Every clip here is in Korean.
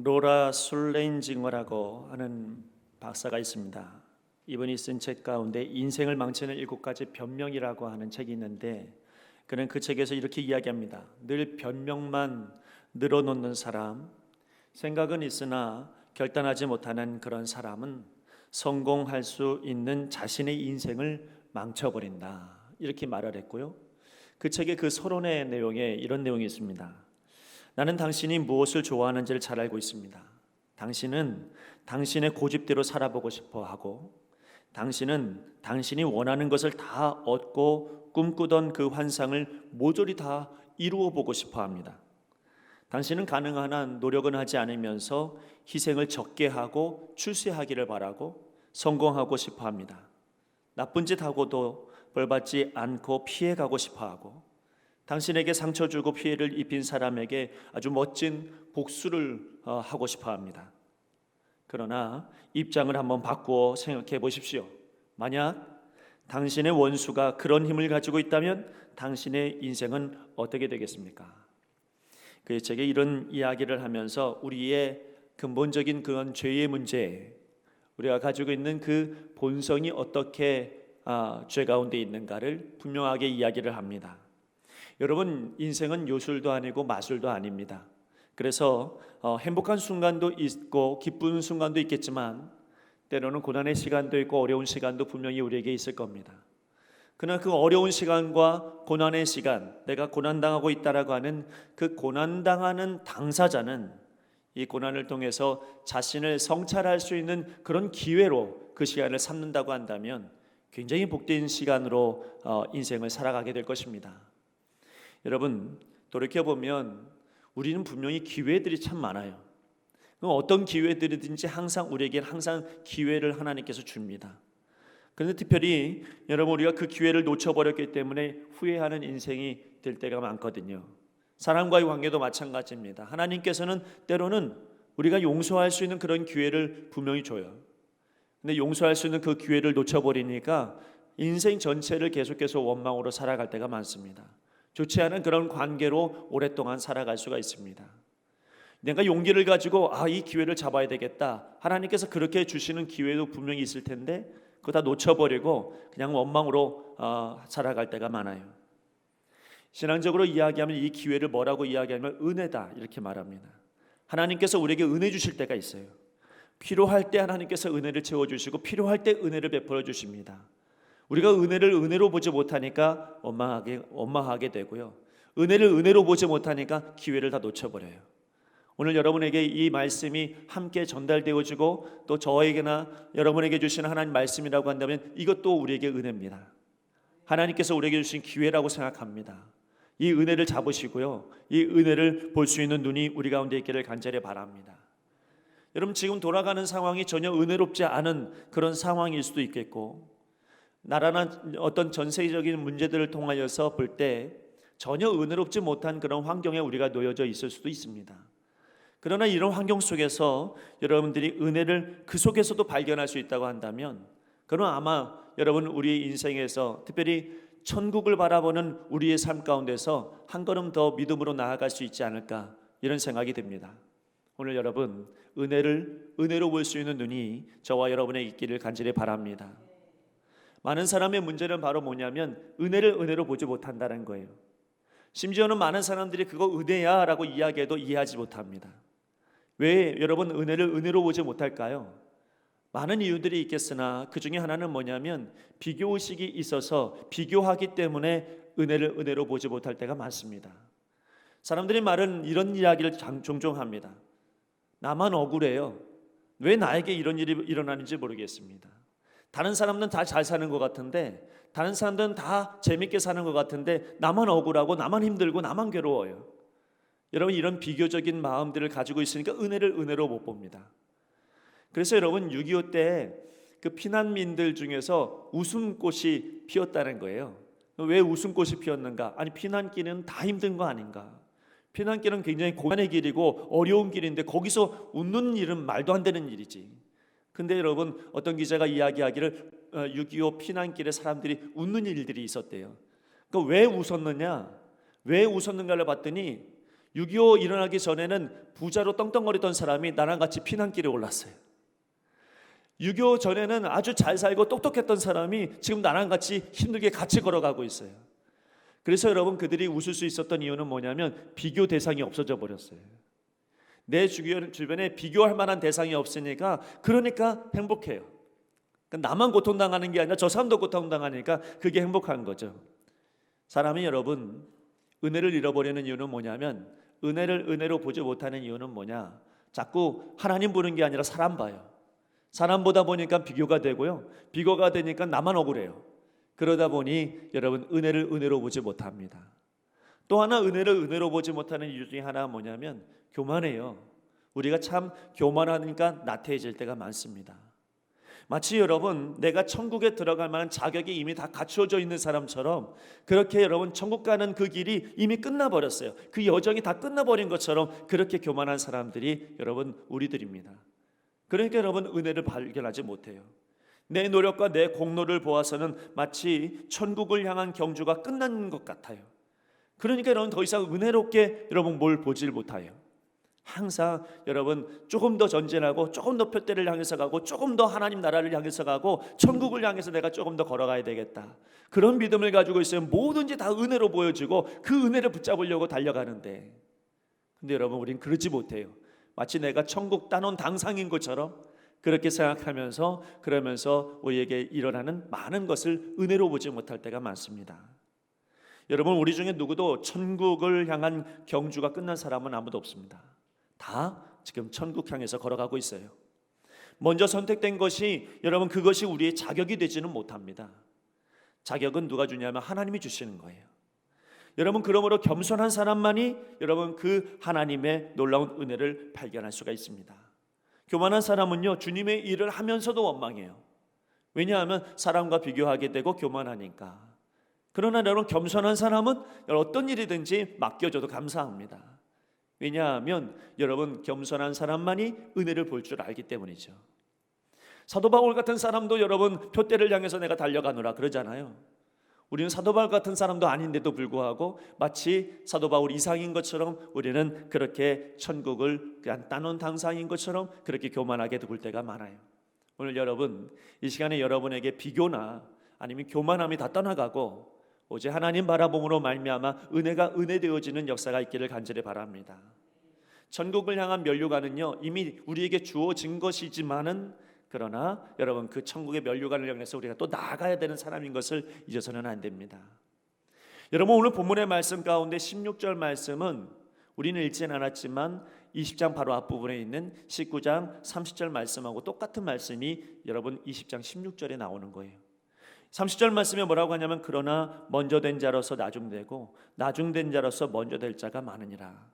로라 술레인징어라고 하는 박사가 있습니다. 이분이 쓴 책 가운데 인생을 망치는 7가지 변명이라고 하는 책이 있는데, 그는 그 책에서 이렇게 이야기합니다. 늘 변명만 늘어놓는 사람, 생각은 있으나 결단하지 못하는 그런 사람은 성공할 수 있는 자신의 인생을 망쳐버린다, 이렇게 말을 했고요. 그 책의 그 서론의 내용에 이런 내용이 있습니다. 나는 당신이 무엇을 좋아하는지를 잘 알고 있습니다. 당신은 당신의 고집대로 살아보고 싶어 하고, 당신은 당신이 원하는 것을 다 얻고 꿈꾸던 그 환상을 모조리 다 이루어 보고 싶어 합니다. 당신은 가능한 한 노력은 하지 않으면서 희생을 적게 하고 출세하기를 바라고 성공하고 싶어 합니다. 나쁜 짓 하고도 벌받지 않고 피해가고 싶어 하고, 당신에게 상처 주고 피해를 입힌 사람에게 아주 멋진 복수를 하고 싶어 합니다. 그러나 입장을 한번 바꾸어 생각해 보십시오. 만약 당신의 원수가 그런 힘을 가지고 있다면 당신의 인생은 어떻게 되겠습니까? 그 책에 이런 이야기를 하면서 우리의 근본적인 그런 죄의 문제, 우리가 가지고 있는 그 본성이 어떻게 죄 가운데 있는가를 분명하게 이야기를 합니다. 여러분, 인생은 요술도 아니고 마술도 아닙니다. 그래서 행복한 순간도 있고 기쁜 순간도 있겠지만 때로는 고난의 시간도 있고 어려운 시간도 분명히 우리에게 있을 겁니다. 그러나 그 어려운 시간과 고난의 시간, 내가 고난당하고 있다라고 하는 그 고난당하는 당사자는 이 고난을 통해서 자신을 성찰할 수 있는 그런 기회로 그 시간을 삼는다고 한다면 굉장히 복된 시간으로 인생을 살아가게 될 것입니다. 여러분, 돌이켜보면 우리는 분명히 기회들이 참 많아요. 어떤 기회들이든지 항상 우리에게 항상 기회를 하나님께서 줍니다. 그런데 특별히 여러분, 우리가 그 기회를 놓쳐버렸기 때문에 후회하는 인생이 될 때가 많거든요. 사람과의 관계도 마찬가지입니다. 하나님께서는 때로는 우리가 용서할 수 있는 그런 기회를 분명히 줘요. 근데 용서할 수 있는 그 기회를 놓쳐버리니까 인생 전체를 계속해서 원망으로 살아갈 때가 많습니다. 좋지 않은 그런 관계로 오랫동안 살아갈 수가 있습니다. 내가 용기를 가지고 이 기회를 잡아야 되겠다, 하나님께서 그렇게 주시는 기회도 분명히 있을 텐데 그거 다 놓쳐버리고 그냥 원망으로 살아갈 때가 많아요. 신앙적으로 이야기하면 이 기회를 뭐라고 이야기하면 은혜다, 이렇게 말합니다. 하나님께서 우리에게 은혜 주실 때가 있어요. 필요할 때 하나님께서 은혜를 채워주시고 필요할 때 은혜를 베풀어 주십니다. 우리가 은혜를 은혜로 보지 못하니까 원망하게 되고요. 은혜를 은혜로 보지 못하니까 기회를 다 놓쳐버려요. 오늘 여러분에게 이 말씀이 함께 전달되어지고 또 저에게나 여러분에게 주시는 하나님 말씀이라고 한다면 이것도 우리에게 은혜입니다. 하나님께서 우리에게 주신 기회라고 생각합니다. 이 은혜를 잡으시고요, 이 은혜를 볼 수 있는 눈이 우리 가운데 있기를 간절히 바랍니다. 여러분, 지금 돌아가는 상황이 전혀 은혜롭지 않은 그런 상황일 수도 있겠고, 나라나 어떤 전 세계적인 문제들을 통하여서 볼 때 전혀 은혜롭지 못한 그런 환경에 우리가 놓여져 있을 수도 있습니다. 그러나 이런 환경 속에서 여러분들이 은혜를 그 속에서도 발견할 수 있다고 한다면, 그럼 아마 여러분 우리의 인생에서 특별히 천국을 바라보는 우리의 삶 가운데서 한 걸음 더 믿음으로 나아갈 수 있지 않을까, 이런 생각이 듭니다. 오늘 여러분, 은혜를 은혜로 볼 수 있는 눈이 저와 여러분의 있기를 간절히 바랍니다. 많은 사람의 문제는 바로 뭐냐면 은혜를 은혜로 보지 못한다는 거예요. 심지어는 많은 사람들이 그거 은혜야 라고 이야기해도 이해하지 못합니다. 왜 여러분 은혜를 은혜로 보지 못할까요? 많은 이유들이 있겠으나 그 중에 하나는 뭐냐면 비교의식이 있어서 비교하기 때문에 은혜를 은혜로 보지 못할 때가 많습니다. 사람들이 말은 이런 이야기를 종종 합니다. 나만 억울해요. 왜 나에게 이런 일이 일어나는지 모르겠습니다. 다른 사람들은 다 잘 사는 것 같은데, 다른 사람들은 다 재밌게 사는 것 같은데 나만 억울하고 나만 힘들고 나만 괴로워요. 여러분, 이런 비교적인 마음들을 가지고 있으니까 은혜를 은혜로 못 봅니다. 그래서 여러분, 6.25 때 그 피난민들 중에서 웃음꽃이 피었다는 거예요. 왜 웃음꽃이 피었는가? 아니, 피난길은 다 힘든 거 아닌가? 피난길은 굉장히 고난의 길이고 어려운 길인데 거기서 웃는 일은 말도 안 되는 일이지. 근데 여러분, 어떤 기자가 이야기하기를 6.25 피난길에 사람들이 웃는 일들이 있었대요. 그러니까 왜 웃었느냐? 왜 웃었는가를 봤더니 6.25 일어나기 전에는 부자로 떵떵거리던 사람이 나랑 같이 피난길에 올랐어요. 6.25 전에는 아주 잘 살고 똑똑했던 사람이 지금 나랑 같이 힘들게 같이 걸어가고 있어요. 그래서 여러분, 그들이 웃을 수 있었던 이유는 뭐냐면 비교 대상이 없어져 버렸어요. 내 주변에 비교할 만한 대상이 없으니까, 그러니까 행복해요. 그러니까 나만 고통당하는 게 아니라 저 사람도 고통당하니까 그게 행복한 거죠. 사람이 여러분, 은혜를 잃어버리는 이유는 뭐냐면, 은혜를 은혜로 보지 못하는 이유는 뭐냐, 자꾸 하나님 보는 게 아니라 사람 봐요. 사람 보다 보니까 비교가 되고요, 비교가 되니까 나만 억울해요. 그러다 보니 여러분, 은혜를 은혜로 보지 못합니다. 또 하나 은혜를 은혜로 보지 못하는 이유 중에 하나가 뭐냐면 교만해요. 우리가 참 교만하니까 나태해질 때가 많습니다. 마치 여러분, 내가 천국에 들어갈 만한 자격이 이미 다 갖추어져 있는 사람처럼, 그렇게 여러분 천국 가는 그 길이 이미 끝나버렸어요. 그 여정이 다 끝나버린 것처럼 그렇게 교만한 사람들이 여러분 우리들입니다. 그러니까 여러분, 은혜를 발견하지 못해요. 내 노력과 내 공로를 보아서는 마치 천국을 향한 경주가 끝난 것 같아요. 그러니까 여러분, 더 이상 은혜롭게 여러분 뭘 보질 못해요. 항상 여러분, 조금 더 전진하고 조금 더 표대를 향해서 가고 조금 더 하나님 나라를 향해서 가고 천국을 향해서 내가 조금 더 걸어가야 되겠다, 그런 믿음을 가지고 있으면 뭐든지 다 은혜로 보여지고 그 은혜를 붙잡으려고 달려가는데, 근데 여러분, 우린 그러지 못해요. 마치 내가 천국 따놓은 당상인 것처럼 그렇게 생각하면서, 그러면서 우리에게 일어나는 많은 것을 은혜로 보지 못할 때가 많습니다. 여러분, 우리 중에 누구도 천국을 향한 경주가 끝난 사람은 아무도 없습니다. 다 지금 천국 향해서 걸어가고 있어요. 먼저 선택된 것이 여러분, 그것이 우리의 자격이 되지는 못합니다. 자격은 누가 주냐면 하나님이 주시는 거예요. 여러분, 그러므로 겸손한 사람만이 여러분 그 하나님의 놀라운 은혜를 발견할 수가 있습니다. 교만한 사람은요, 주님의 일을 하면서도 원망해요. 왜냐하면 사람과 비교하게 되고 교만하니까. 그러나 여러분, 겸손한 사람은 어떤 일이든지 맡겨줘도 감사합니다. 왜냐하면 여러분, 겸손한 사람만이 은혜를 볼 줄 알기 때문이죠. 사도 바울 같은 사람도 여러분 표대를 향해서 내가 달려가노라 그러잖아요. 우리는 사도 바울 같은 사람도 아닌데도 불구하고 마치 사도 바울 이상인 것처럼 우리는 그렇게 천국을 그냥 따놓은 당상인 것처럼 그렇게 교만하게 볼 때가 많아요. 오늘 여러분, 이 시간에 여러분에게 비교나 아니면 교만함이 다 떠나가고 오직 하나님 바라봄으로 말미암아 은혜가 은혜되어지는 역사가 있기를 간절히 바랍니다. 천국을 향한 면류관은요, 이미 우리에게 주어진 것이지만은, 그러나 여러분, 그 천국의 면류관을 향해서 우리가 또 나아가야 되는 사람인 것을 잊어서는 안 됩니다. 여러분, 오늘 본문의 말씀 가운데 16절 말씀은 우리는 읽지는 않았지만 20장 바로 앞부분에 있는 19장 30절 말씀하고 똑같은 말씀이 여러분 20장 16절에 나오는 거예요. 30절 말씀에 뭐라고 하냐면, 그러나 먼저 된 자로서 나중되고 나중된 자로서 먼저 될 자가 많으니라.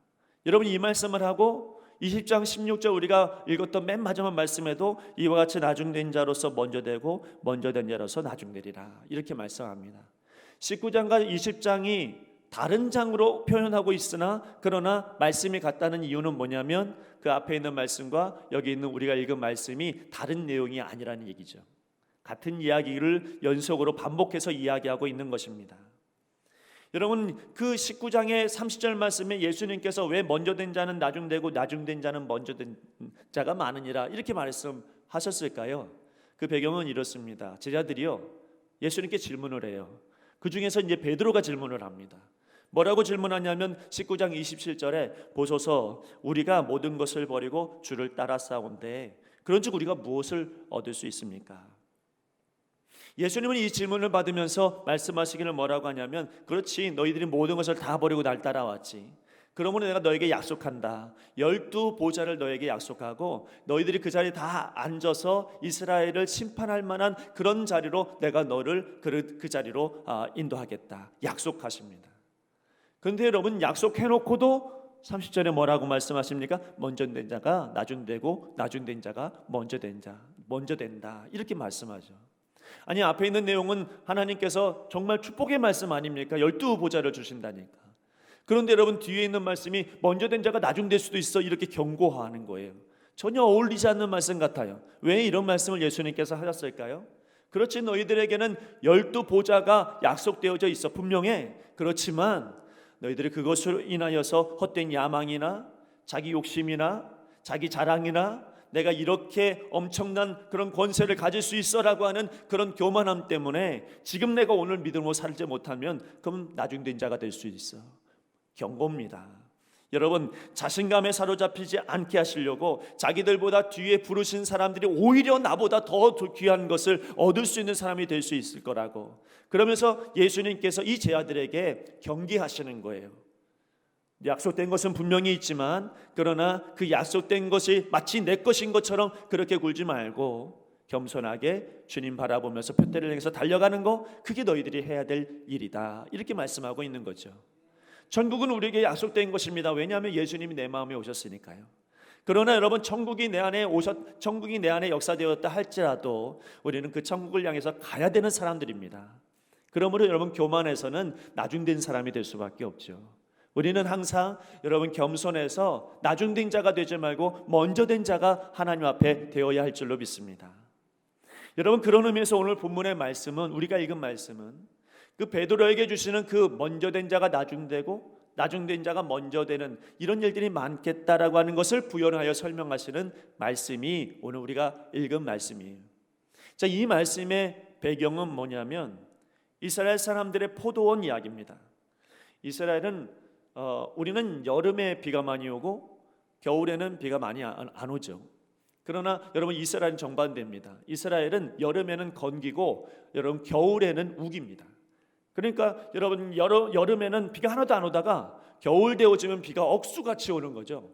여러분, 이 말씀을 하고 20장 16절 우리가 읽었던 맨 마지막 말씀에도 이와 같이 나중된 자로서 먼저 되고 먼저 된 자로서 나중되리라, 이렇게 말씀합니다. 19장과 20장이 다른 장으로 표현하고 있으나 그러나 말씀이 같다는 이유는 뭐냐면, 그 앞에 있는 말씀과 여기 있는 우리가 읽은 말씀이 다른 내용이 아니라는 얘기죠. 같은 이야기를 연속으로 반복해서 이야기하고 있는 것입니다. 여러분, 그 19장의 30절 말씀에 예수님께서 왜 먼저 된 자는 나중되고 나중된 자는 먼저 된 자가 많으니라 이렇게 말씀하셨을까요? 그 배경은 이렇습니다. 제자들이요, 예수님께 질문을 해요. 그 중에서 이제 베드로가 질문을 합니다. 뭐라고 질문하냐면 19장 27절에 보소서, 우리가 모든 것을 버리고 주를 따라 싸운데 그런즉 우리가 무엇을 얻을 수 있습니까? 예수님은 이 질문을 받으면서 말씀하시기를 뭐라고 하냐면, 그렇지, 너희들이 모든 것을 다 버리고 날 따라왔지. 그러므로 내가 너에게 약속한다. 12 보좌를 너에게 약속하고 너희들이 그 자리에 다 앉아서 이스라엘을 심판할 만한 그런 자리로 내가 너를 그 자리로 인도하겠다, 약속하십니다. 그런데 여러분, 약속해놓고도 30절에 뭐라고 말씀하십니까? 먼저 된 자가 나중되고 나중된 자가 먼저 된다, 이렇게 말씀하죠. 아니, 앞에 있는 내용은 하나님께서 정말 축복의 말씀 아닙니까? 12 보좌를 주신다니까. 그런데 여러분, 뒤에 있는 말씀이 먼저 된 자가 나중 될 수도 있어, 이렇게 경고하는 거예요. 전혀 어울리지 않는 말씀 같아요. 왜 이런 말씀을 예수님께서 하셨을까요? 그렇지, 너희들에게는 12 보좌가 약속되어져 있어, 분명해. 그렇지만 너희들이 그것으로 인하여서 헛된 야망이나 자기 욕심이나 자기 자랑이나 내가 이렇게 엄청난 그런 권세를 가질 수 있어라고 하는 그런 교만함 때문에 지금 내가 오늘 믿음으로 살지 못하면 그럼 나중된 자가 될 수 있어. 경고입니다. 여러분, 자신감에 사로잡히지 않게 하시려고 자기들보다 뒤에 부르신 사람들이 오히려 나보다 더 귀한 것을 얻을 수 있는 사람이 될 수 있을 거라고, 그러면서 예수님께서 이 제자들에게 경계하시는 거예요. 약속된 것은 분명히 있지만 그러나 그 약속된 것이 마치 내 것인 것처럼 그렇게 굴지 말고 겸손하게 주님 바라보면서 표대를 향해서 달려가는 거, 그게 너희들이 해야 될 일이다, 이렇게 말씀하고 있는 거죠. 천국은 우리에게 약속된 것입니다. 왜냐하면 예수님이 내 마음에 오셨으니까요. 그러나 여러분, 천국이 내 안에 역사되었다 할지라도 우리는 그 천국을 향해서 가야 되는 사람들입니다. 그러므로 여러분, 교만해서는 나중된 사람이 될 수밖에 없죠. 우리는 항상 여러분 겸손해서 나중된 자가 되지 말고 먼저 된 자가 하나님 앞에 되어야 할 줄로 믿습니다. 여러분, 그런 의미에서 오늘 본문의 말씀은, 우리가 읽은 말씀은 그 베드로에게 주시는 그 먼저 된 자가 나중되고 나중된 자가 먼저 되는 이런 일들이 많겠다라고 하는 것을 부연하여 설명하시는 말씀이 오늘 우리가 읽은 말씀이에요. 자, 이 말씀의 배경은 뭐냐면 이스라엘 사람들의 포도원 이야기입니다. 이스라엘은 우리는 여름에 비가 많이 오고 겨울에는 비가 많이 안 오죠. 그러나 여러분, 이스라엘은 정반대입니다. 이스라엘은 여름에는 건기고 여러분 겨울에는 우기입니다. 그러니까 여러분, 여름에는 비가 하나도 안 오다가 겨울 되어지면 비가 억수같이 오는 거죠.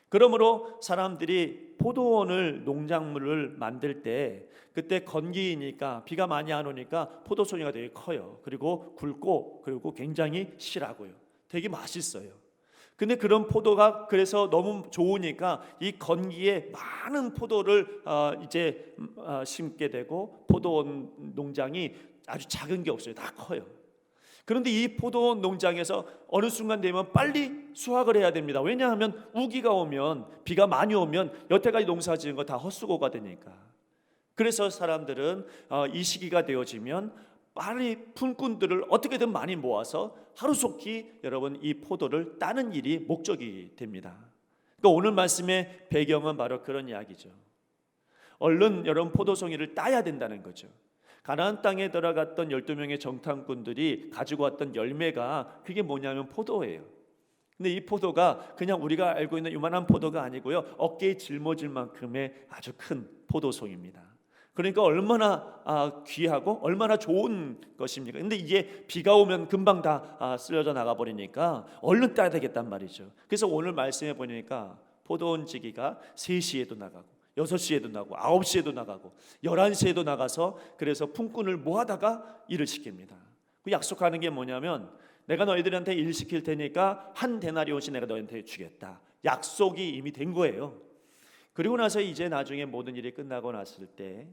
그러므로 사람들이 포도원을, 농작물을 만들 때 그때 건기니까 비가 많이 안 오니까 포도송이가 되게 커요. 그리고 굵고 그리고 굉장히 실하고요. 되게 맛있어요. 근데 그런 포도가 그래서 너무 좋으니까 이 건기에 많은 포도를 심게 되고 포도원 농장이 아주 작은 게 없어요. 다 커요. 그런데 이 포도원 농장에서 어느 순간 되면 빨리 수확을 해야 됩니다. 왜냐하면 우기가 오면, 비가 많이 오면 여태까지 농사 지은 거 다 헛수고가 되니까. 그래서 사람들은 이 시기가 되어지면 빨리 품꾼들을 어떻게든 많이 모아서 하루속히 여러분 이 포도를 따는 일이 목적이 됩니다. 그러니까 오늘 말씀의 배경은 바로 그런 이야기죠. 얼른 여러분 포도송이를 따야 된다는 거죠. 가나안 땅에 들어갔던 12명의 정탐꾼들이 가지고 왔던 열매가 그게 뭐냐면 포도예요. 근데 이 포도가 그냥 우리가 알고 있는 요만한 포도가 아니고요, 어깨에 짊어질 만큼의 아주 큰 포도송입니다. 그러니까 얼마나 귀하고 얼마나 좋은 것입니까? 근데 이게 비가 오면 금방 다 쓸려져 나가 버리니까 얼른 따야 되겠단 말이죠. 그래서 오늘 말씀해 보니까 포도원 지기가 3시에도 나가고 6시에도 나가고 9시에도 나가고 11시에도 나가서 그래서 품꾼을 모아다가 일을 시킵니다. 그 약속하는 게 뭐냐면 내가 너희들한테 일 시킬 테니까 한 데나리온씩 내가 너희한테 주겠다. 약속이 이미 된 거예요. 그리고 나서 이제 나중에 모든 일이 끝나고 났을 때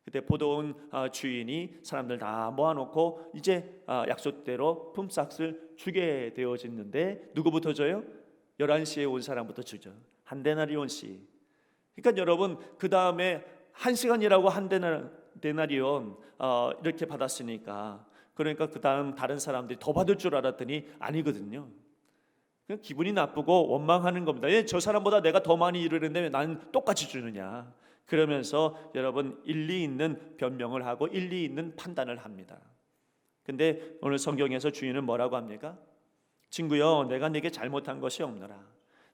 그때 포도원 주인이 사람들 다 모아놓고 이제 약속대로 품삯을 주게 되어졌는데 누구부터 줘요? 11시에 온 사람부터 주죠. 한 데나리온씩. 그러니까 여러분, 그 다음에 1시간이라고 한 데나리온 이렇게 받았으니까, 그러니까 그 다음 다른 사람들이 더 받을 줄 알았더니 아니거든요. 기분이 나쁘고 원망하는 겁니다. 저 사람보다 내가 더 많이 일을 했는데 왜 나는 똑같이 주느냐. 그러면서 여러분 일리 있는 변명을 하고 일리 있는 판단을 합니다. 근데 오늘 성경에서 주인은 뭐라고 합니까? 친구여, 내가 네게 잘못한 것이 없노라.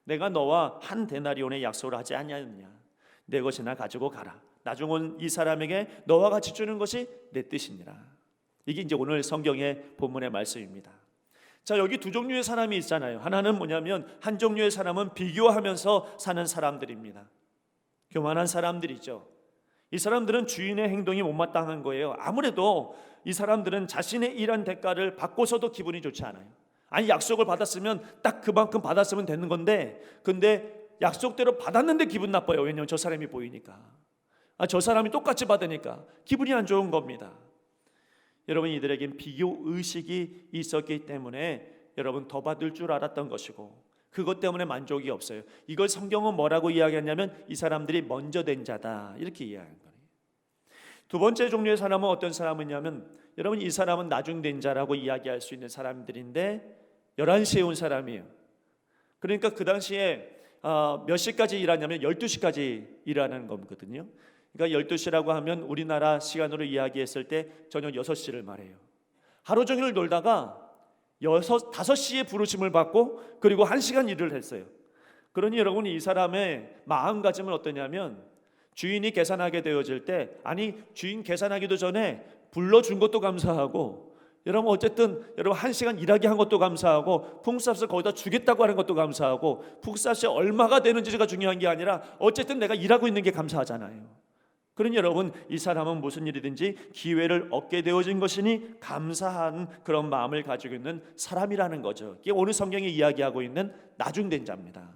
내가 너와 한 데나리온의 약속을 하지 아니하였느냐. 내 것이나 가지고 가라. 나중 온 이 사람에게 너와 같이 주는 것이 내 뜻이니라. 이게 이제 오늘 성경의 본문의 말씀입니다. 자, 여기 두 종류의 사람이 있잖아요. 하나는 뭐냐면 한 종류의 사람은 비교하면서 사는 사람들입니다. 교만한 사람들이죠. 이 사람들은 주인의 행동이 못마땅한 거예요. 아무래도 이 사람들은 자신의 일한 대가를 받고서도 기분이 좋지 않아요. 아니, 약속을 받았으면 딱 그만큼 받았으면 되는 건데, 근데 약속대로 받았는데 기분 나빠요. 왜냐하면 저 사람이 보이니까, 저 사람이 똑같이 받으니까 기분이 안 좋은 겁니다. 여러분, 이들에겐 비교 의식이 있었기 때문에 여러분 더 받을 줄 알았던 것이고, 그것 때문에 만족이 없어요. 이걸 성경은 뭐라고 이야기하냐면 이 사람들이 먼저 된 자다, 이렇게 이야기하는 거예요. 두 번째 종류의 사람은 어떤 사람이냐면, 여러분 이 사람은 나중된 자라고 이야기할 수 있는 사람들인데, 11시에 온 사람이에요. 그러니까 그 당시에 몇 시까지 일하냐면 12시까지 일하는 거거든요. 그러니까 12시라고 하면 우리나라 시간으로 이야기했을 때 저녁 6시를 말해요. 하루 종일 놀다가 5시에 부르심을 받고 그리고 1시간 일을 했어요. 그러니 여러분, 이 사람의 마음가짐은 어떠냐면, 주인이 계산하게 되어질 때, 아니 주인 계산하기도 전에 불러준 것도 감사하고, 여러분 어쨌든 여러분 1시간 일하게 한 것도 감사하고, 품삯을 거기다 주겠다고 하는 것도 감사하고, 품삯이 얼마가 되는지가 중요한 게 아니라 어쨌든 내가 일하고 있는 게 감사하잖아요. 그러니 여러분, 이 사람은 무슨 일이든지 기회를 얻게 되어진 것이니 감사한 그런 마음을 가지고 있는 사람이라는 거죠. 이게 오늘 성경이 이야기하고 있는 나중된 자입니다.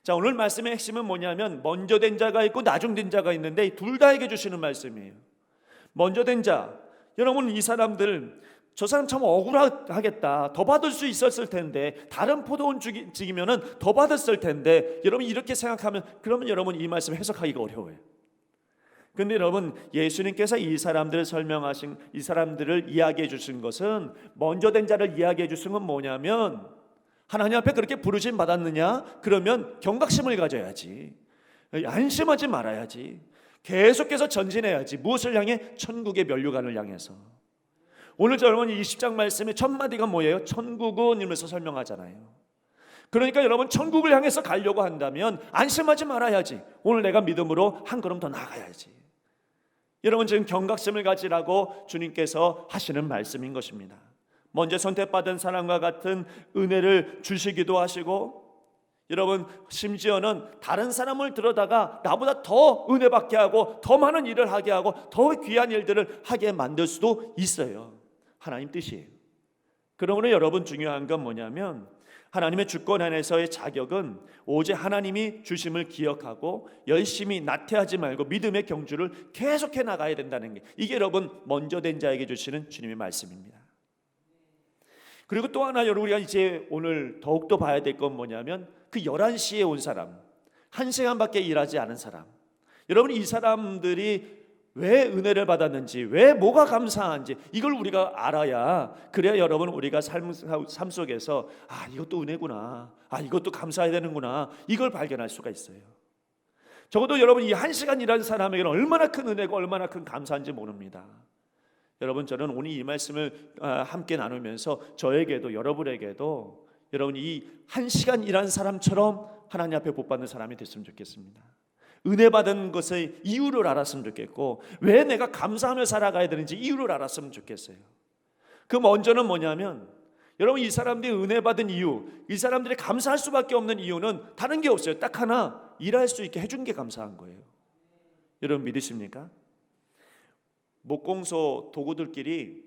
자, 오늘 말씀의 핵심은 뭐냐면, 먼저 된 자가 있고 나중된 자가 있는데 둘 다에게 주시는 말씀이에요. 먼저 된 자, 여러분 이 사람들, 저 사람 참 억울하겠다, 더 받을 수 있었을 텐데, 다른 포도원 지기면은 더 받았을 텐데, 여러분 이렇게 생각하면, 그러면 여러분 이 말씀 해석하기가 어려워요. 근데 여러분, 예수님께서 이 사람들을 설명하신, 이 사람들을 이야기해 주신 것은, 먼저 된 자를 이야기해 주신 건 뭐냐면, 하나님 앞에 그렇게 부르심 받았느냐? 그러면 경각심을 가져야지, 안심하지 말아야지, 계속해서 전진해야지. 무엇을 향해? 천국의 면류관을 향해서. 오늘 여러분 이 10장 말씀의 첫 마디가 뭐예요? 천국은 이러면서 설명하잖아요. 그러니까 여러분, 천국을 향해서 가려고 한다면 안심하지 말아야지. 오늘 내가 믿음으로 한 걸음 더 나가야지. 여러분, 지금 경각심을 가지라고 주님께서 하시는 말씀인 것입니다. 먼저 선택받은 사람과 같은 은혜를 주시기도 하시고, 여러분 심지어는 다른 사람을 들여다가 나보다 더 은혜 받게 하고 더 많은 일을 하게 하고 더 귀한 일들을 하게 만들 수도 있어요. 하나님 뜻이에요. 그러므로 여러분, 중요한 건 뭐냐면, 하나님의 주권 안에서의 자격은 오직 하나님이 주심을 기억하고 열심히 나태하지 말고 믿음의 경주를 계속해 나가야 된다는 게, 이게 여러분 먼저 된 자에게 주시는 주님의 말씀입니다. 그리고 또 하나, 여러분 우리가 이제 오늘 더욱더 봐야 될 건 뭐냐면, 그 11시에 온 사람, 1시간밖에 일하지 않은 사람, 여러분 이 사람들이 왜 은혜를 받았는지, 왜 뭐가 감사한지, 이걸 우리가 알아야, 그래야 여러분 우리가 삶 속에서 이것도 은혜구나, 이것도 감사해야 되는구나, 이걸 발견할 수가 있어요. 적어도 여러분 이 1시간 일한 사람에게는 얼마나 큰 은혜고 얼마나 큰 감사한지 모릅니다. 여러분, 저는 오늘 이 말씀을 함께 나누면서 저에게도 여러분에게도 여러분 이 1시간 일한 사람처럼 하나님 앞에 복받는 사람이 됐으면 좋겠습니다. 은혜 받은 것의 이유를 알았으면 좋겠고, 왜 내가 감사하며 살아가야 되는지 이유를 알았으면 좋겠어요. 그 먼저는 뭐냐면, 여러분 이 사람들이 은혜 받은 이유, 이 사람들이 감사할 수밖에 없는 이유는 다른 게 없어요. 딱 하나, 일할 수 있게 해준 게 감사한 거예요. 여러분 믿으십니까? 목공소 도구들끼리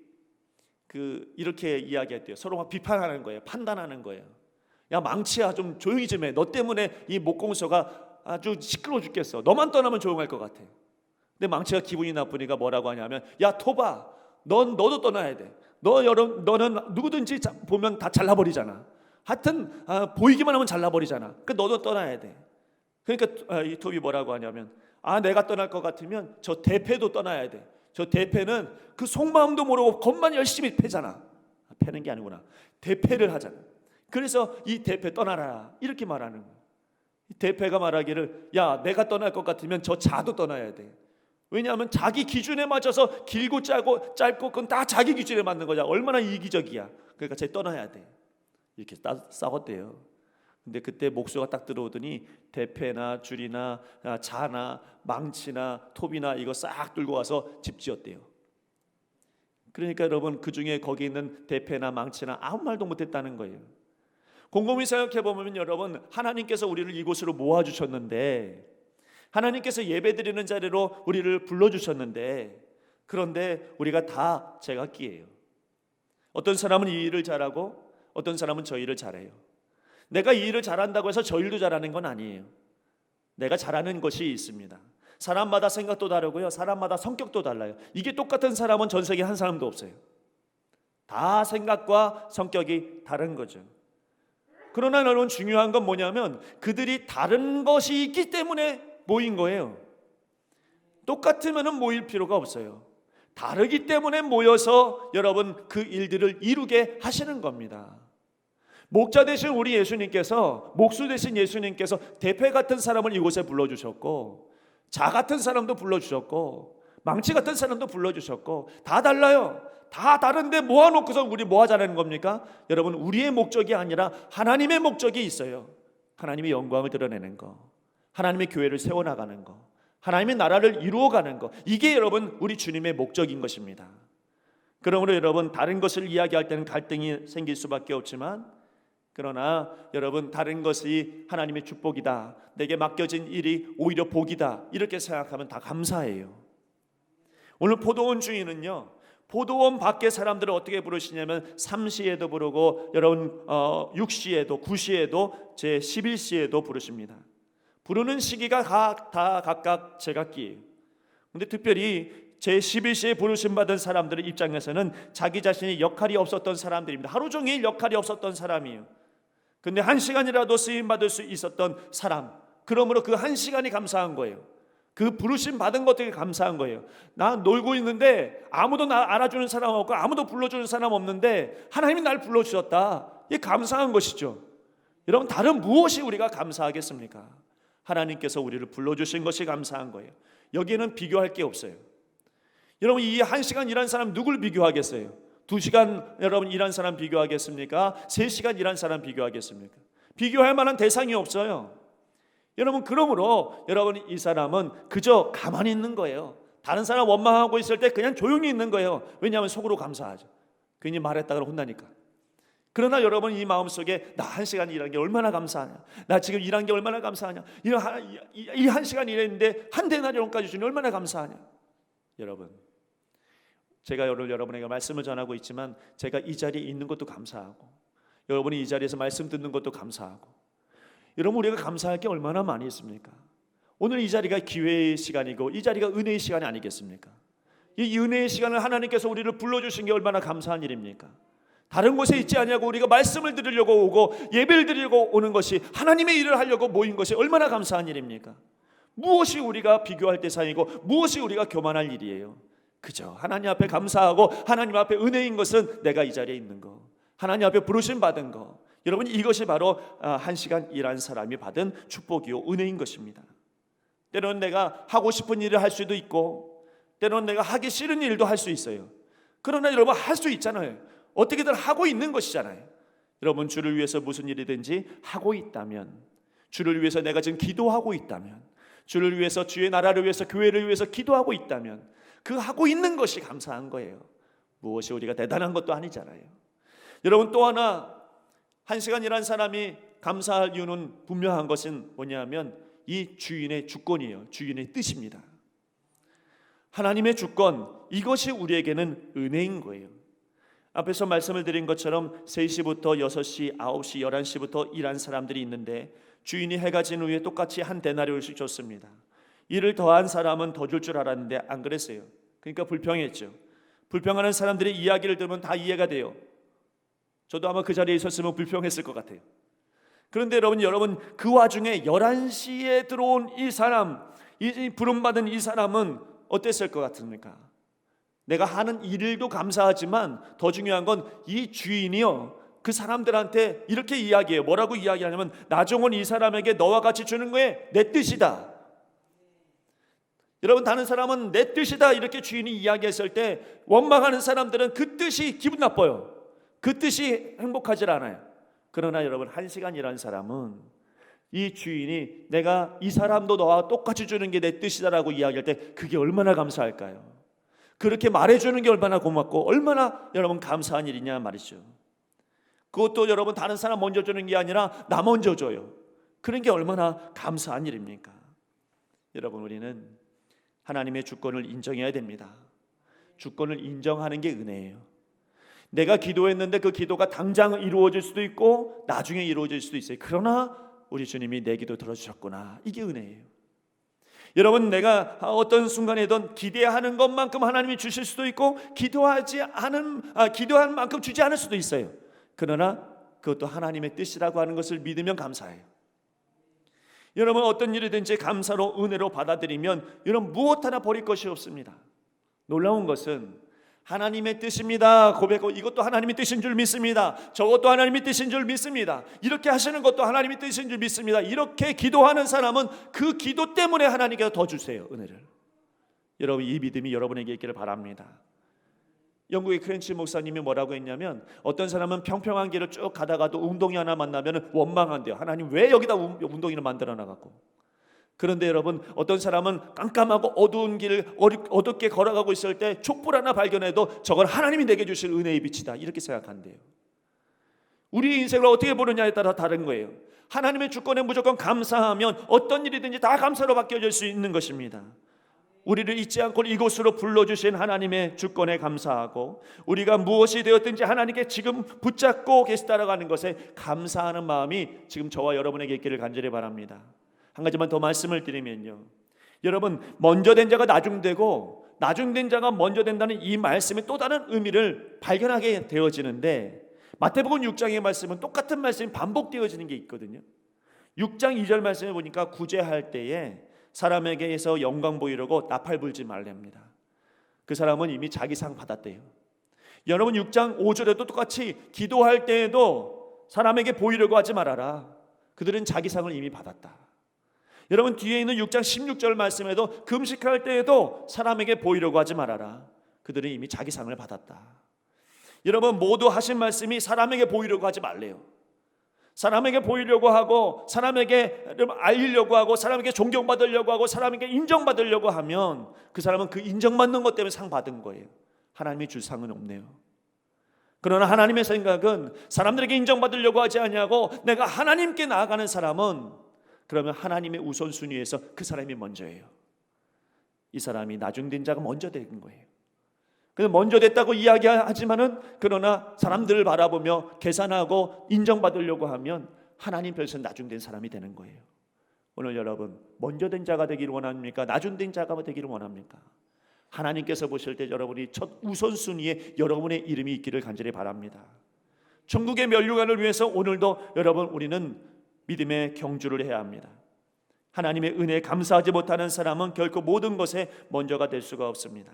이렇게 이야기했대요. 서로 막 비판하는 거예요. 판단하는 거예요. 야 망치야, 좀 조용히 좀 해. 너 때문에 이 목공소가 아주 시끄러워 죽겠어. 너만 떠나면 조용할 것 같아. 근데 망치가 기분이 나쁘니까 뭐라고 하냐면, 야 토바, 너도 떠나야 돼. 너는 누구든지 보면 다 잘라버리잖아. 하여튼 보이기만 하면 잘라버리잖아. 그 너도 떠나야 돼. 그러니까 이 톱이 뭐라고 하냐면, 내가 떠날 것 같으면 저 대패도 떠나야 돼. 저 대패는 그 속마음도 모르고 겁만 열심히 패잖아. 패는 게 아니구나. 대패를 하잖아. 그래서 이 대패 떠나라, 이렇게 말하는 거야. 대패가 말하기를, 야 내가 떠날 것 같으면 저 자도 떠나야 돼. 왜냐하면 자기 기준에 맞춰서 길고 짧고 그건 다 자기 기준에 맞는 거야. 얼마나 이기적이야. 그러니까 쟤 떠나야 돼. 이렇게 싸웠대요. 근데 그때 목수가 딱 들어오더니 대패나 줄이나 자나 망치나 톱이나 이거 싹 들고 와서 집 지었대요. 그러니까 여러분, 그 중에 거기 있는 대패나 망치나 아무 말도 못했다는 거예요. 곰곰이 생각해 보면 여러분, 하나님께서 우리를 이곳으로 모아주셨는데, 하나님께서 예배드리는 자리로 우리를 불러주셨는데, 그런데 우리가 다 제각기예요. 어떤 사람은 이 일을 잘하고 어떤 사람은 저 일을 잘해요. 내가 이 일을 잘한다고 해서 저 일도 잘하는 건 아니에요. 내가 잘하는 것이 있습니다. 사람마다 생각도 다르고요, 사람마다 성격도 달라요. 이게 똑같은 사람은 전 세계에 한 사람도 없어요. 다 생각과 성격이 다른 거죠. 그러나 여러분, 중요한 건 뭐냐면, 그들이 다른 것이 있기 때문에 모인 거예요. 똑같으면 모일 필요가 없어요. 다르기 때문에 모여서 여러분 그 일들을 이루게 하시는 겁니다. 목자 되신 우리 예수님께서, 목수 되신 예수님께서 대패 같은 사람을 이곳에 불러주셨고, 자 같은 사람도 불러주셨고, 망치 같은 사람도 불러주셨고, 다 달라요. 다 다른데 모아놓고서 우리 뭐 하자는 겁니까? 여러분, 우리의 목적이 아니라 하나님의 목적이 있어요. 하나님의 영광을 드러내는 거, 하나님의 교회를 세워나가는 거, 하나님의 나라를 이루어가는 거, 이게 여러분 우리 주님의 목적인 것입니다. 그러므로 여러분, 다른 것을 이야기할 때는 갈등이 생길 수밖에 없지만, 그러나 여러분, 다른 것이 하나님의 축복이다, 내게 맡겨진 일이 오히려 복이다, 이렇게 생각하면 다 감사해요. 오늘 포도원 주인은요, 포도원 밖에 사람들을 어떻게 부르시냐면 3시에도 부르고 여러분 6시에도 9시에도 제 11시에도 부르십니다. 부르는 시기가 다 각각 제각기예요. 근데 특별히 제 11시에 부르심 받은 사람들의 입장에서는 자기 자신이 역할이 없었던 사람들입니다. 하루 종일 역할이 없었던 사람이에요. 근데 1시간이라도 쓰임 받을 수 있었던 사람, 그러므로 그 1시간이 감사한 거예요. 그 부르심 받은 것들이 감사한 거예요. 나 놀고 있는데 아무도 나 알아주는 사람 없고 아무도 불러주는 사람 없는데 하나님이 날 불러주셨다. 이게 감사한 것이죠. 여러분, 다른 무엇이 우리가 감사하겠습니까? 하나님께서 우리를 불러주신 것이 감사한 거예요. 여기에는 비교할 게 없어요. 여러분, 이 1시간 일한 사람 누굴 비교하겠어요? 2시간 여러분 일한 사람 비교하겠습니까? 3시간 일한 사람 비교하겠습니까? 비교할 만한 대상이 없어요. 여러분, 그러므로 여러분, 이 사람은 그저 가만히 있는 거예요. 다른 사람 원망하고 있을 때 그냥 조용히 있는 거예요. 왜냐하면 속으로 감사하죠. 괜히 말했다가 혼나니까. 그러나 여러분, 이 마음속에 나 1시간 일한 게 얼마나 감사하냐, 나 지금 일한 게 얼마나 감사하냐, 이 1시간 일했는데 한 데나리온까지 주니 얼마나 감사하냐. 여러분, 제가 오늘 여러분에게 말씀을 전하고 있지만 제가 이 자리에 있는 것도 감사하고, 여러분이 이 자리에서 말씀 듣는 것도 감사하고, 여러분, 우리가 감사할 게 얼마나 많이 있습니까? 오늘 이 자리가 기회의 시간이고 이 자리가 은혜의 시간이 아니겠습니까? 이 은혜의 시간을 하나님께서 우리를 불러주신 게 얼마나 감사한 일입니까? 다른 곳에 있지 않냐고 우리가 말씀을 드리려고 오고 예배를 드리려고 오는 것이, 하나님의 일을 하려고 모인 것이 얼마나 감사한 일입니까? 무엇이 우리가 비교할 대상이고 무엇이 우리가 교만할 일이에요? 그저 하나님 앞에 감사하고 하나님 앞에 은혜인 것은 내가 이 자리에 있는 거, 하나님 앞에 부르심 받은 거, 여러분, 이것이 바로 1시간 일한 사람이 받은 축복이요 은혜인 것입니다. 때로는 내가 하고 싶은 일을 할 수도 있고 때로는 내가 하기 싫은 일도 할 수 있어요. 그러나 여러분, 할 수 있잖아요. 어떻게든 하고 있는 것이잖아요. 여러분, 주를 위해서 무슨 일이든지 하고 있다면, 주를 위해서 내가 지금 기도하고 있다면, 주를 위해서, 주의 나라를 위해서, 교회를 위해서 기도하고 있다면 그 하고 있는 것이 감사한 거예요. 무엇이 우리가 대단한 것도 아니잖아요. 여러분, 또 하나 1시간 일한 사람이 감사할 이유는 분명한 것은 뭐냐면 이 주인의 주권이에요. 주인의 뜻입니다. 하나님의 주권, 이것이 우리에게는 은혜인 거예요. 앞에서 말씀을 드린 것처럼 3시부터 6시, 9시, 11시부터 일한 사람들이 있는데 주인이 해가 진 후에 똑같이 한 데나리온씩 줬습니다. 일을 더한 사람은 더 줄 줄 알았는데 안 그랬어요. 그러니까 불평했죠. 불평하는 사람들의 이야기를 들으면 다 이해가 돼요. 저도 아마 그 자리에 있었으면 불평했을 것 같아요. 그런데 여러분 그 와중에 11시에 들어온 이 사람, 이 부름받은 이 사람은 어땠을 것 같습니까? 내가 하는 일도 감사하지만 더 중요한 건 이 주인이요, 그 사람들한테 이렇게 이야기해요. 뭐라고 이야기하냐면 나중은 이 사람에게 너와 같이 주는 거에 내 뜻이다. 여러분, 다른 사람은 내 뜻이다 이렇게 주인이 이야기했을 때 원망하는 사람들은 그 뜻이 기분 나빠요. 그 뜻이 행복하지 않아요. 그러나 여러분, 1시간 일한 사람은 이 주인이 내가 이 사람도 너와 똑같이 주는 게 내 뜻이다라고 이야기할 때 그게 얼마나 감사할까요? 그렇게 말해주는 게 얼마나 고맙고 얼마나 여러분 감사한 일이냐 말이죠. 그것도 여러분 다른 사람 먼저 주는 게 아니라 나 먼저 줘요. 그런 게 얼마나 감사한 일입니까? 여러분, 우리는 하나님의 주권을 인정해야 됩니다. 주권을 인정하는 게 은혜예요. 내가 기도했는데 그 기도가 당장 이루어질 수도 있고 나중에 이루어질 수도 있어요. 그러나 우리 주님이 내 기도 들어주셨구나, 이게 은혜예요. 여러분, 내가 어떤 순간에든 기대하는 것만큼 하나님이 주실 수도 있고 기도한 만큼 주지 않을 수도 있어요. 그러나 그것도 하나님의 뜻이라고 하는 것을 믿으면 감사해요. 여러분, 어떤 일이든지 감사로 은혜로 받아들이면 여러분 무엇 하나 버릴 것이 없습니다. 놀라운 것은 하나님의 뜻입니다 고백하고 이것도 하나님의 뜻인 줄 믿습니다. 저것도 하나님의 뜻인 줄 믿습니다. 이렇게 하시는 것도 하나님의 뜻인 줄 믿습니다. 이렇게 기도하는 사람은 그 기도 때문에 하나님께서 더 주세요, 은혜를. 여러분, 이 믿음이 여러분에게 있기를 바랍니다. 영국의 크렌치 목사님이 뭐라고 했냐면, 어떤 사람은 평평한 길을 쭉 가다가도 웅덩이 하나 만나면 원망한대요. 하나님 왜 여기다 웅덩이를 만들어 놔갖고. 그런데 여러분, 어떤 사람은 깜깜하고 어두운 길을 어둡게 걸어가고 있을 때 촛불 하나 발견해도 저건 하나님이 내게 주실 은혜의 빛이다, 이렇게 생각한대요. 우리 인생을 어떻게 보느냐에 따라 다른 거예요. 하나님의 주권에 무조건 감사하면 어떤 일이든지 다 감사로 바뀌어질 수 있는 것입니다. 우리를 잊지 않고 이곳으로 불러주신 하나님의 주권에 감사하고, 우리가 무엇이 되었든지 하나님께 지금 붙잡고 계시다라고 것에 감사하는 마음이 지금 저와 여러분에게 있기를 간절히 바랍니다. 한 가지만 더 말씀을 드리면요, 여러분, 먼저 된 자가 나중되고 나중된 자가 먼저 된다는 이 말씀의 또 다른 의미를 발견하게 되어지는데, 마태복음 6장의 말씀은 똑같은 말씀이 반복되어지는 게 있거든요. 6장 2절 말씀에 보니까 구제할 때에 사람에게서 영광 보이려고 나팔 불지 말랍니다. 그 사람은 이미 자기 상 받았대요. 여러분, 6장 5절에도 똑같이 기도할 때에도 사람에게 보이려고 하지 말아라. 그들은 자기 상을 이미 받았다. 여러분, 뒤에 있는 6장 16절 말씀에도 금식할 때에도 사람에게 보이려고 하지 말아라. 그들은 이미 자기 상을 받았다. 여러분, 모두 하신 말씀이 사람에게 보이려고 하지 말래요. 사람에게 보이려고 하고, 사람에게 알리려고 하고, 사람에게 존경받으려고 하고, 사람에게 인정받으려고 하면 그 사람은 그 인정받는 것 때문에 상 받은 거예요. 하나님이 줄 상은 없네요. 그러나 하나님의 생각은 사람들에게 인정받으려고 하지 않냐고, 내가 하나님께 나아가는 사람은 그러면 하나님의 우선순위에서 그 사람이 먼저예요. 이 사람이 나중된 자가 먼저 된 거예요. 먼저 됐다고 이야기하지만은, 그러나 사람들을 바라보며 계산하고 인정받으려고 하면 하나님 편에서 나중된 사람이 되는 거예요. 오늘 여러분, 먼저 된 자가 되기를 원합니까? 나중된 자가 되기를 원합니까? 하나님께서 보실 때 여러분이 첫 우선순위에 여러분의 이름이 있기를 간절히 바랍니다. 천국의 면류관을 위해서 오늘도 여러분, 우리는 믿음의 경주를 해야 합니다. 하나님의 은혜에 감사하지 못하는 사람은 결코 모든 것에 먼저가 될 수가 없습니다.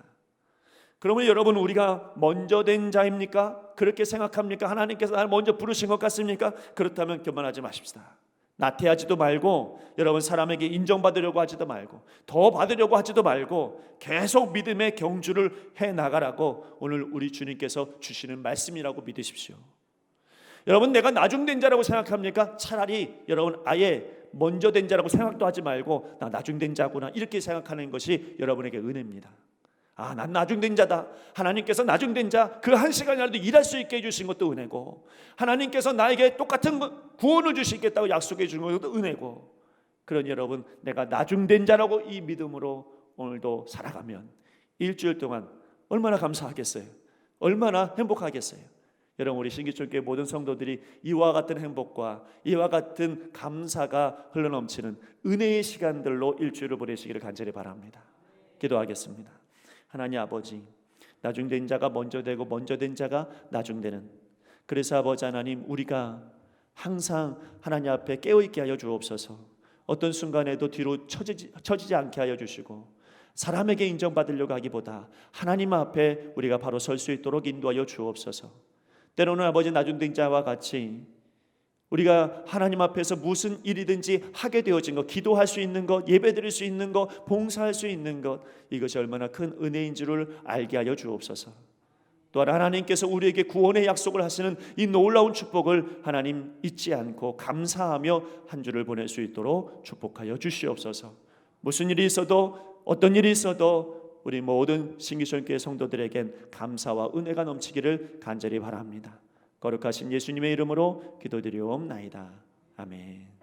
그러면 여러분, 우리가 먼저 된 자입니까? 그렇게 생각합니까? 하나님께서 나를 먼저 부르신 것 같습니까? 그렇다면 교만하지 마십시다. 나태하지도 말고, 여러분, 사람에게 인정받으려고 하지도 말고, 더 받으려고 하지도 말고, 계속 믿음의 경주를 해나가라고 오늘 우리 주님께서 주시는 말씀이라고 믿으십시오. 여러분, 내가 나중된 자라고 생각합니까? 차라리 여러분, 아예 먼저 된 자라고 생각도 하지 말고, 나 나중된 자구나, 이렇게 생각하는 것이 여러분에게 은혜입니다. 아, 난 나중된 자다. 하나님께서 나중된 자 그 한 시간이라도 일할 수 있게 해주신 것도 은혜고, 하나님께서 나에게 똑같은 구원을 주시겠다고 약속해 주신 것도 은혜고, 그러니 여러분, 내가 나중된 자라고 이 믿음으로 오늘도 살아가면 일주일 동안 얼마나 감사하겠어요? 얼마나 행복하겠어요? 여러분, 우리 신기촌교회 모든 성도들이 이와 같은 행복과 이와 같은 감사가 흘러넘치는 은혜의 시간들로 일주일을 보내시기를 간절히 바랍니다. 기도하겠습니다. 하나님 아버지, 나중된 자가 먼저 되고 먼저 된 자가 나중되는, 그래서 아버지 하나님, 우리가 항상 하나님 앞에 깨어있게 하여 주옵소서. 어떤 순간에도 뒤로 처지지 않게 하여 주시고, 사람에게 인정받으려고 하기보다 하나님 앞에 우리가 바로 설 수 있도록 인도하여 주옵소서. 때로는 아버지, 나중된 자와 같이 우리가 하나님 앞에서 무슨 일이든지 하게 되어진 것, 기도할 수 있는 것, 예배드릴 수 있는 것, 봉사할 수 있는 것, 이것이 얼마나 큰 은혜인 줄을 알게 하여 주옵소서. 또한 하나님께서 우리에게 구원의 약속을 하시는 이 놀라운 축복을 하나님 잊지 않고 감사하며 한 주를 보낼 수 있도록 축복하여 주시옵소서. 무슨 일이 있어도, 어떤 일이 있어도 우리 모든 신기촌교회 성도들에겐 감사와 은혜가 넘치기를 간절히 바랍니다. 거룩하신 예수님의 이름으로 기도드리옵나이다. 아멘.